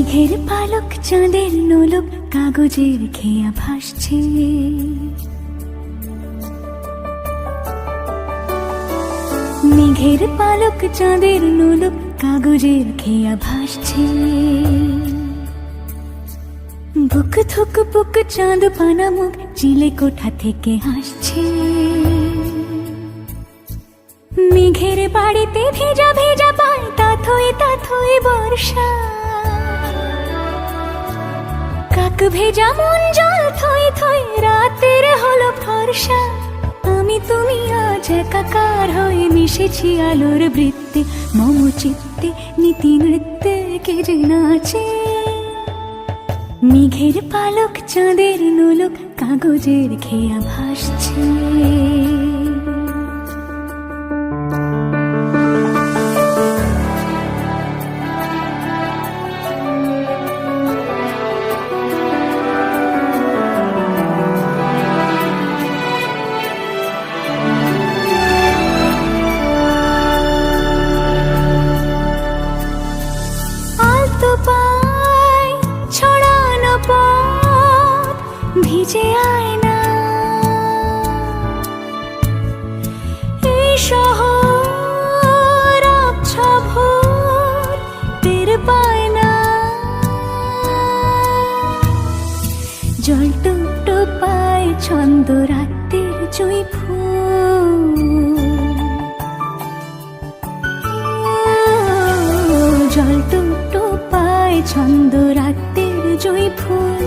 মেঘের পালক চাঁদের নোলক কাগজের খেয়া ভাসছে। মেঘের পালক চাঁদের নোলক কাগজের খেয়া ভাসছে। বুক থুক বুক চাঁদ পানা মুখ চিলে কোঠা থেকে হাসছে। মেঘের বাড়িতে ভেজা ভেজা পায় তাথই বর্ষা। কাক ভেজা মন জল থই থই রাতের হলো ফর্সা। আমি তুমি আজ একাকার হয়ে মিশেছি আলোর বৃত্তে। মম চিত্তে নীতি নৃত্যে কে যে নাচে। মেঘের পালক চাঁদের নোলক কাগজের খেয়া ভাসছে। ভিজে আয়না এই শহর আবছা ভোর টের পায় না। জল টুকটো পায় ছন্দ রাতের জুঁই ফুল। জল টুকটো পায় ছন্দ রাতের জুঁই ফুল।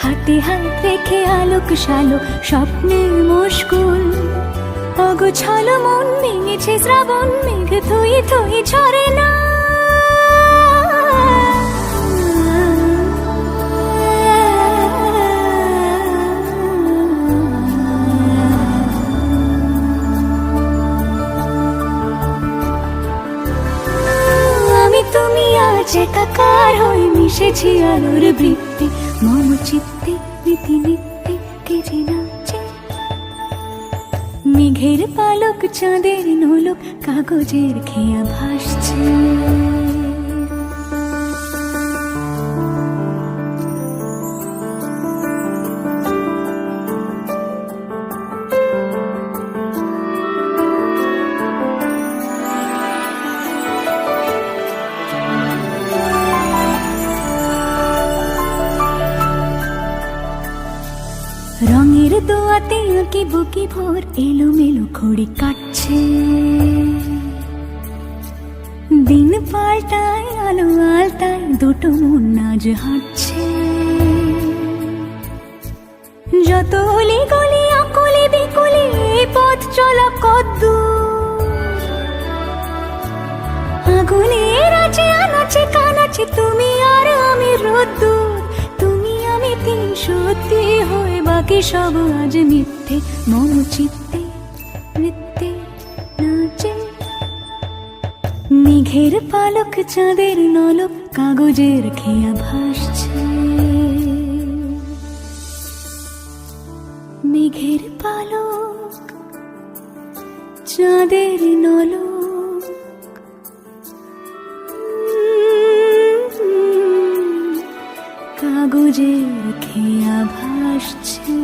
হাতে হাত রেখে আলোক শালো স্বপ্নের মুশকুল। অগোছালো মন ভেঙেছে শ্রাবণ মেঘ থই থই ঝরে না। আমি তুমি আজ একাকার হয়ে মিশেছি আলোর বৃত্তে। মম চিত্তে নীতি নিত্যে কে যে নাচে। মেঘের পালক চাঁদের নোলক কাগজের খেয়া ভাসছে। রঙের দোয়াতে আঁকি বুকি ভোর এলোমেলো খড়ি কাটছে। দিন পাল্টায় আলো আলতায় দুটো মন আজ হাঁটছে। যত অলি গলি অকলি বিকলি এই পথ চলা কদ্দূর। আগুনের আছে আনাচে কানাচে তুমি আর আমি রোদ্দুর। সত্যি হয়ে বাকি সব আজ মিথ্যে। মম চিত্তে নৃত্যে নাচে। মেঘের পালক চাঁদের নলক কাগজের খেয়া ভাসছে। মেঘের পালক চাঁদের নলক কাগজের খেয়া ভাসছে।